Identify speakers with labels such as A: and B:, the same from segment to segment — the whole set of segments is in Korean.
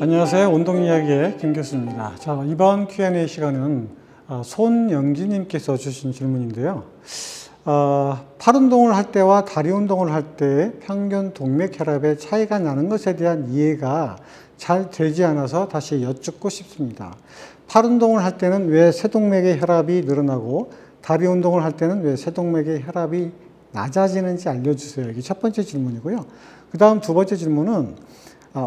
A: 안녕하세요. 운동이야기의 김 교수입니다. 자, 이번 Q&A 시간은 손영진님께서 주신 질문인데요. 팔 운동을 할 때와 다리 운동을 할 때 평균 동맥혈압의 차이가 나는 것에 대한 이해가 잘 되지 않아서 다시 여쭙고 싶습니다. 팔 운동을 할 때는 왜 세동맥의 혈압이 늘어나고 다리 운동을 할 때는 왜 세동맥의 혈압이 낮아지는지 알려주세요. 이게 첫 번째 질문이고요. 그 다음 두 번째 질문은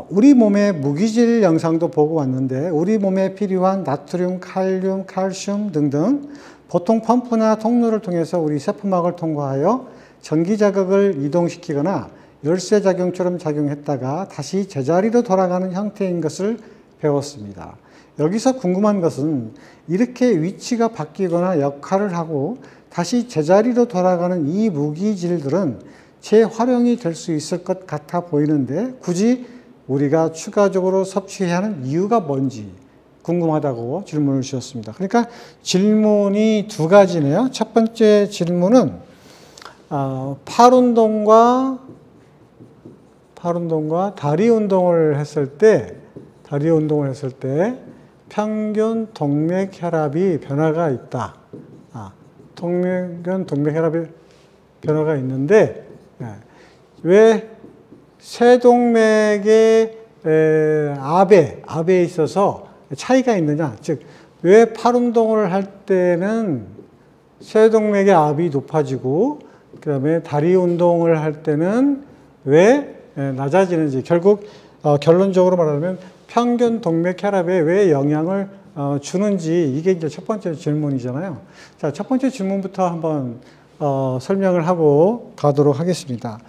A: 우리 몸의 무기질 영상도 보고 왔는데 우리 몸에 필요한 나트륨, 칼륨, 칼슘 등등 보통 펌프나 통로를 통해서 우리 세포막을 통과하여 전기 자극을 이동시키거나 열쇠 작용처럼 작용했다가 다시 제자리로 돌아가는 형태인 것을 배웠습니다. 여기서 궁금한 것은 이렇게 위치가 바뀌거나 역할을 하고 다시 제자리로 돌아가는 이 무기질들은 재활용이 될 수 있을 것 같아 보이는데 굳이 우리가 추가적으로 섭취해야 하는 이유가 뭔지 궁금하다고 질문을 주셨습니다. 그러니까 질문이 두 가지네요. 첫 번째 질문은 팔 운동과 다리 운동을 했을 때 평균 동맥 혈압이 변화가 있다. 평균 동맥 혈압이 변화가 있는데 왜 세동맥의 압에 있어서 차이가 있느냐? 즉, 왜 팔 운동을 할 때는 세동맥의 압이 높아지고 그 다음에 다리 운동을 할 때는 왜 낮아지는지 결국 결론적으로 말하면 평균 동맥 혈압에 왜 영향을 주는지 이게 이제 첫 번째 질문이잖아요. 자, 첫 번째 질문부터 한번 설명을 하고 가도록 하겠습니다.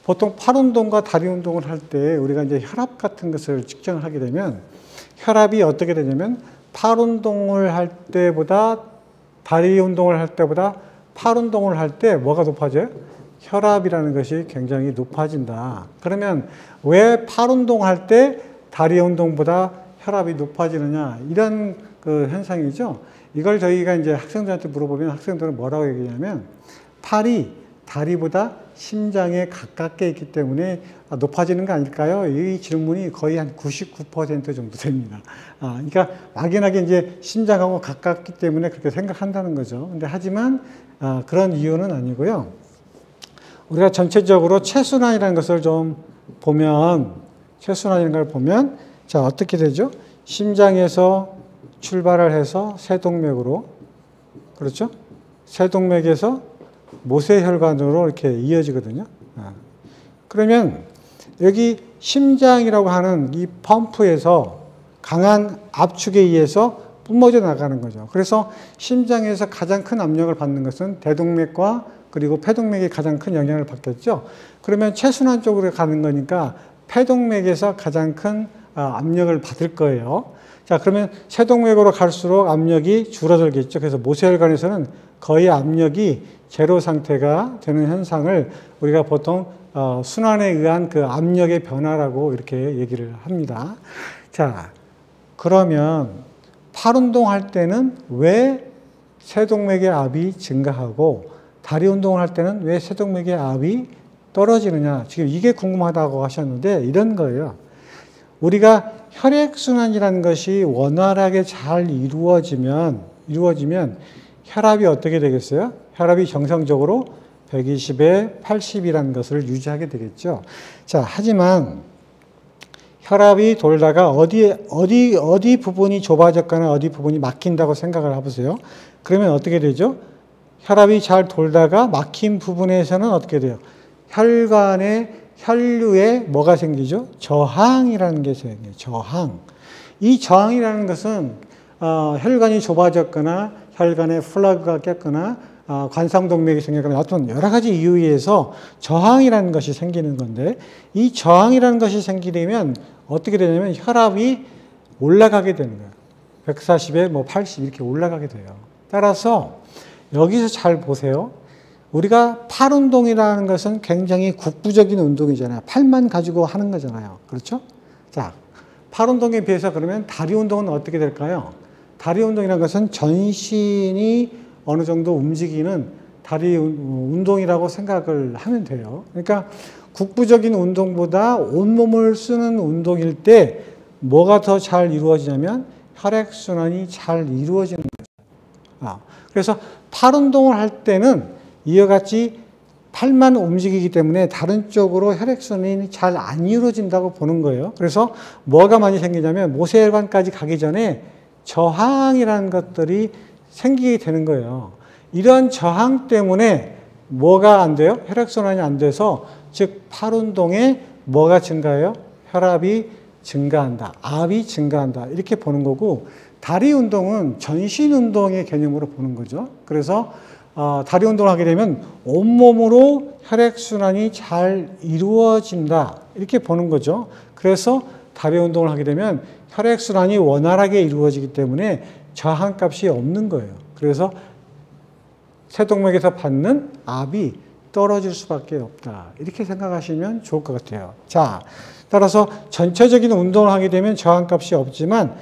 A: 보통 팔 운동과 다리 운동을 할 때 우리가 이제 혈압 같은 것을 측정을 하게 되면 혈압이 어떻게 되냐면 팔 운동을 할 때보다 다리 운동을 할 때보다 팔 운동을 할 때 뭐가 높아져요? 혈압이라는 것이 굉장히 높아진다. 그러면 왜 팔 운동할 때 다리 운동보다 혈압이 높아지느냐? 이런 그 현상이죠. 이걸 저희가 이제 학생들한테 물어보면 학생들은 뭐라고 얘기하냐면 팔이 다리보다 심장에 가깝게 있기 때문에 높아지는 거 아닐까요? 이 질문이 거의 한 99% 정도 됩니다. 그러니까 막연하게 이제 심장하고 가깝기 때문에 그렇게 생각한다는 거죠. 근데 하지만 그런 이유는 아니고요. 우리가 전체적으로 체순환이라는 것을 좀 보면, 자, 어떻게 되죠? 심장에서 출발을 해서 세동맥으로, 그렇죠? 세동맥에서 모세혈관으로 이렇게 이어지거든요. 그러면 여기 심장이라고 하는 이 펌프에서 강한 압축에 의해서 뿜어져 나가는 거죠. 그래서 심장에서 가장 큰 압력을 받는 것은 대동맥과 그리고 폐동맥이 가장 큰 영향을 받겠죠. 그러면 체순환 쪽으로 가는 거니까 폐동맥에서 가장 큰 압력을 받을 거예요. 자, 그러면 세동맥으로 갈수록 압력이 줄어들겠죠. 그래서 모세혈관에서는 거의 압력이 제로 상태가 되는 현상을 우리가 보통 순환에 의한 그 압력의 변화라고 이렇게 얘기를 합니다. 자, 그러면 팔 운동할 때는 왜 세동맥의 압이 증가하고 다리 운동을 할 때는 왜 세동맥의 압이 떨어지느냐? 지금 이게 궁금하다고 하셨는데 이런 거예요. 우리가 혈액순환이라는 것이 원활하게 잘 이루어지면 혈압이 어떻게 되겠어요? 혈압이 정상적으로 120에 80이라는 것을 유지하게 되겠죠. 자, 하지만 혈압이 돌다가 어디 부분이 좁아졌거나 어디 부분이 막힌다고 생각을 해보세요. 그러면 어떻게 되죠? 혈압이 잘 돌다가 막힌 부분에서는 어떻게 돼요? 혈류에 뭐가 생기죠? 저항이라는 게 생겨요. 저항. 이 저항이라는 것은 혈관이 좁아졌거나 혈관에 플러그가 꼈거나 관상동맥이 생겼거나 어떤 여러 가지 이유에 의해서 저항이라는 것이 생기는 건데 이 저항이라는 것이 생기려면 어떻게 되냐면 혈압이 올라가게 되는 거예요. 140에 80 이렇게 올라가게 돼요. 따라서 여기서 잘 보세요. 우리가 팔 운동이라는 것은 굉장히 국부적인 운동이잖아요. 팔만 가지고 하는 거잖아요. 그렇죠? 자, 팔 운동에 비해서 그러면 다리 운동은 어떻게 될까요? 다리 운동이라는 것은 전신이 어느 정도 움직이는 다리 운동이라고 생각을 하면 돼요. 그러니까 국부적인 운동보다 온몸을 쓰는 운동일 때 뭐가 더 잘 이루어지냐면 혈액순환이 잘 이루어지는 거죠. 그래서 팔 운동을 할 때는 이와 같이 팔만 움직이기 때문에 다른 쪽으로 혈액순환이 잘 안 이루어진다고 보는 거예요. 그래서 뭐가 많이 생기냐면 모세혈관까지 가기 전에 저항이라는 것들이 생기게 되는 거예요. 이런 저항 때문에 뭐가 안 돼요? 혈액순환이 안 돼서 즉 팔 운동에 뭐가 증가해요? 혈압이 증가한다. 압이 증가한다. 이렇게 보는 거고 다리 운동은 전신 운동의 개념으로 보는 거죠. 그래서 다리 운동을 하게 되면 온몸으로 혈액순환이 잘 이루어진다. 이렇게 보는 거죠. 그래서 다리 운동을 하게 되면 혈액순환이 원활하게 이루어지기 때문에 저항값이 없는 거예요. 그래서 세동맥에서 받는 압이 떨어질 수밖에 없다. 이렇게 생각하시면 좋을 것 같아요. 자, 따라서 전체적인 운동을 하게 되면 저항값이 없지만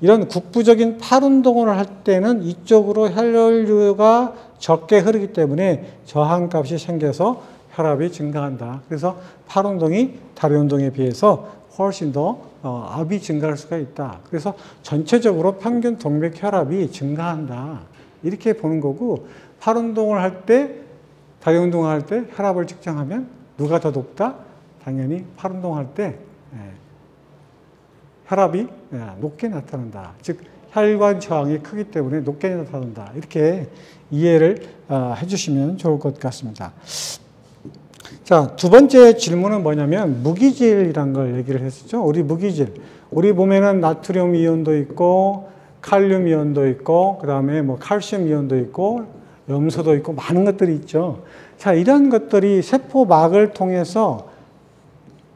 A: 이런 국부적인 팔 운동을 할 때는 이쪽으로 혈류가 적게 흐르기 때문에 저항값이 생겨서 혈압이 증가한다. 그래서 팔 운동이 다리 운동에 비해서 훨씬 더 압이 증가할 수가 있다. 그래서 전체적으로 평균 동맥 혈압이 증가한다. 이렇게 보는 거고 팔 운동을 할 때, 다리 운동을 할 때 혈압을 측정하면 누가 더 높다? 당연히 팔 운동할 때 혈압이 높게 나타난다. 즉 혈관 저항이 크기 때문에 높게 나타난다. 이렇게 이해를 해주시면 좋을 것 같습니다. 자, 두 번째 질문은 뭐냐면 무기질이란 걸 얘기를 했었죠. 우리 무기질. 우리 몸에는 나트륨 이온도 있고 칼륨 이온도 있고 그 다음에 뭐 칼슘 이온도 있고 염소도 있고 많은 것들이 있죠. 자, 이런 것들이 세포막을 통해서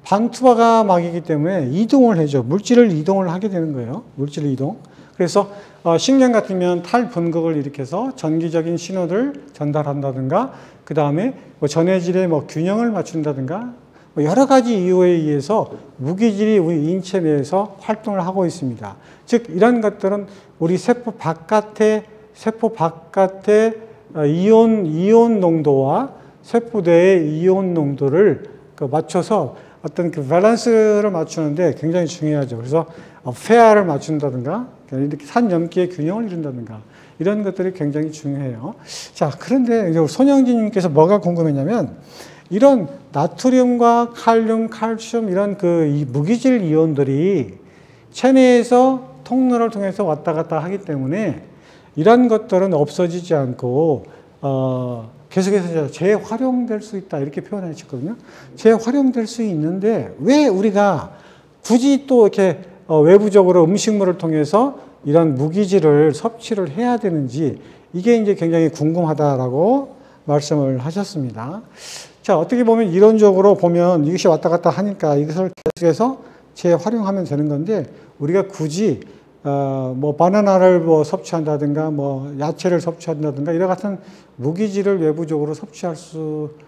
A: 반투화가 막이기 때문에 이동을 해줘. 물질을 이동을 하게 되는 거예요. 물질 이동. 그래서 신경 같으면 탈분극을 일으켜서 전기적인 신호를 전달한다든가 그 다음에 뭐 전해질의 뭐 균형을 맞춘다든가 뭐 여러 가지 이유에 의해서 무기질이 우리 인체 내에서 활동을 하고 있습니다. 즉 이런 것들은 우리 세포 바깥의 이온 농도와 세포내의 이온 농도를 맞춰서 어떤 그 밸런스를 맞추는데 굉장히 중요하죠. 그래서 페어를 맞춘다든가 이렇게 산염기의 균형을 이룬다든가 이런 것들이 굉장히 중요해요. 자, 그런데 이제 손영진님께서 뭐가 궁금했냐면 이런 나트륨과 칼륨, 칼슘 이런 이 무기질 이온들이 체내에서 통로를 통해서 왔다 갔다 하기 때문에 이런 것들은 없어지지 않고 계속해서 재활용될 수 있다 이렇게 표현하셨거든요. 재활용될 수 있는데 왜 우리가 굳이 또 이렇게 외부적으로 음식물을 통해서 이런 무기질을 섭취를 해야 되는지 이게 이제 굉장히 궁금하다라고 말씀을 하셨습니다. 자, 어떻게 보면 이론적으로 보면 이것이 왔다 갔다 하니까 이것을 계속해서 재활용하면 되는 건데 우리가 굳이 뭐 바나나를 뭐 섭취한다든가 뭐 야채를 섭취한다든가 이와 같은 무기질을 외부적으로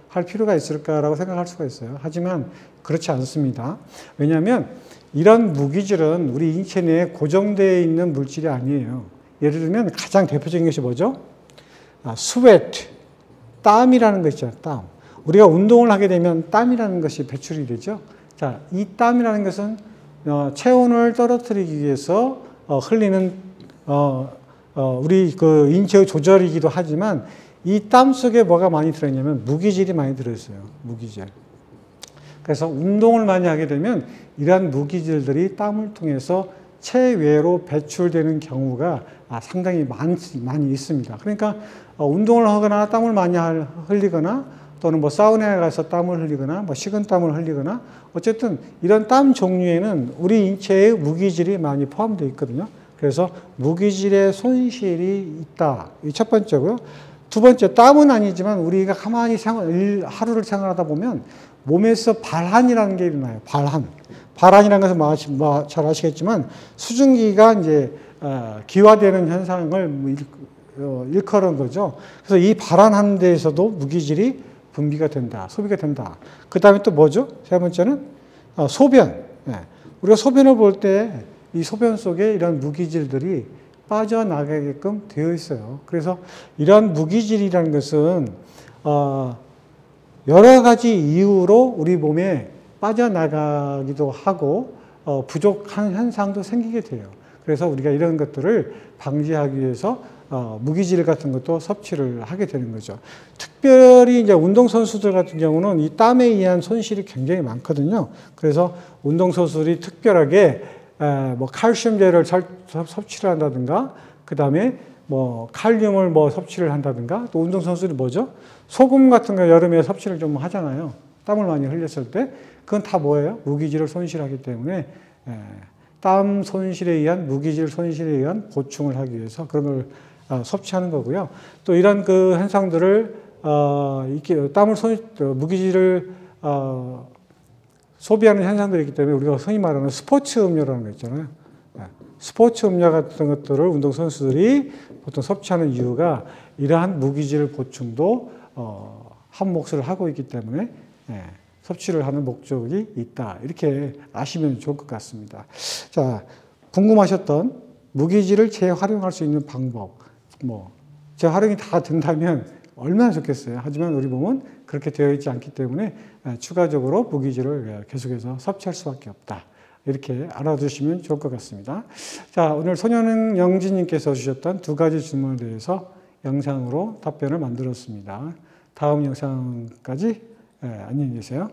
A: 할 필요가 있을까라고 생각할 수가 있어요. 하지만 그렇지 않습니다. 왜냐하면 이런 무기질은 우리 인체 내에 고정되어 있는 물질이 아니에요. 예를 들면 가장 대표적인 것이 뭐죠? 스웨트, 땀이라는 거 있잖아요. 땀. 우리가 운동을 하게 되면 땀이라는 것이 배출이 되죠. 자, 이 땀이라는 것은 체온을 떨어뜨리기 위해서 흘리는 우리 그 인체의 조절이기도 하지만 이 땀 속에 뭐가 많이 들어있냐면 무기질이 많이 들어있어요. 무기질. 그래서 운동을 많이 하게 되면 이러한 무기질들이 땀을 통해서 체외로 배출되는 경우가 상당히 많이 있습니다. 그러니까 운동을 하거나 땀을 많이 흘리거나 또는 뭐 사우나에 가서 땀을 흘리거나 뭐 식은 땀을 흘리거나 어쨌든 이런 땀 종류에는 우리 인체에 무기질이 많이 포함되어 있거든요. 그래서 무기질의 손실이 있다. 이 첫 번째고요. 두 번째, 땀은 아니지만 우리가 가만히 하루를 생활하다 보면 몸에서 발한이라는 게 일어나요. 발한이라는 것은 잘 아시겠지만 수증기가 이제 기화되는 현상을 일컬은 거죠. 그래서 이 발한하는 데에서도 무기질이 분비가 된다, 소비가 된다. 그 다음에 또 뭐죠? 세 번째는 소변. 우리가 소변을 볼 때 이 소변 속에 이런 무기질들이 빠져나가게끔 되어 있어요. 그래서 이런 무기질이라는 것은 여러 가지 이유로 우리 몸에 빠져나가기도 하고 부족한 현상도 생기게 돼요. 그래서 우리가 이런 것들을 방지하기 위해서 무기질 같은 것도 섭취를 하게 되는 거죠. 특별히 이제 운동선수들 같은 경우는 이 땀에 의한 손실이 굉장히 많거든요. 그래서 운동선수들이 특별하게 뭐 칼슘제를 섭취를 한다든가, 그 다음에 뭐 칼륨을 뭐 섭취를 한다든가, 또 운동선수들이 뭐죠? 소금 같은 거 여름에 섭취를 좀 하잖아요. 땀을 많이 흘렸을 때. 그건 다 뭐예요? 무기질을 손실하기 때문에 땀 손실에 의한 무기질 손실에 의한 보충을 하기 위해서 그런 걸 섭취하는 거고요. 또 이런 그 현상들을 이렇게 땀을 무기질을 소비하는 현상들이 있기 때문에 우리가 흔히 말하는 스포츠 음료라는 거 있잖아요. 스포츠 음료 같은 것들을 운동선수들이 보통 섭취하는 이유가 이러한 무기질 보충도 한 몫을 하고 있기 때문에 섭취를 하는 목적이 있다. 이렇게 아시면 좋을 것 같습니다. 자, 궁금하셨던 무기질을 재활용할 수 있는 방법, 재활용이 다 된다면 얼마나 좋겠어요. 하지만 우리 몸은 그렇게 되어 있지 않기 때문에 추가적으로 무기질을 계속해서 섭취할 수밖에 없다. 이렇게 알아두시면 좋을 것 같습니다. 자, 오늘 손현웅 영진님께서 주셨던 2가지 질문에 대해서 영상으로 답변을 만들었습니다. 다음 영상까지 안녕히 계세요.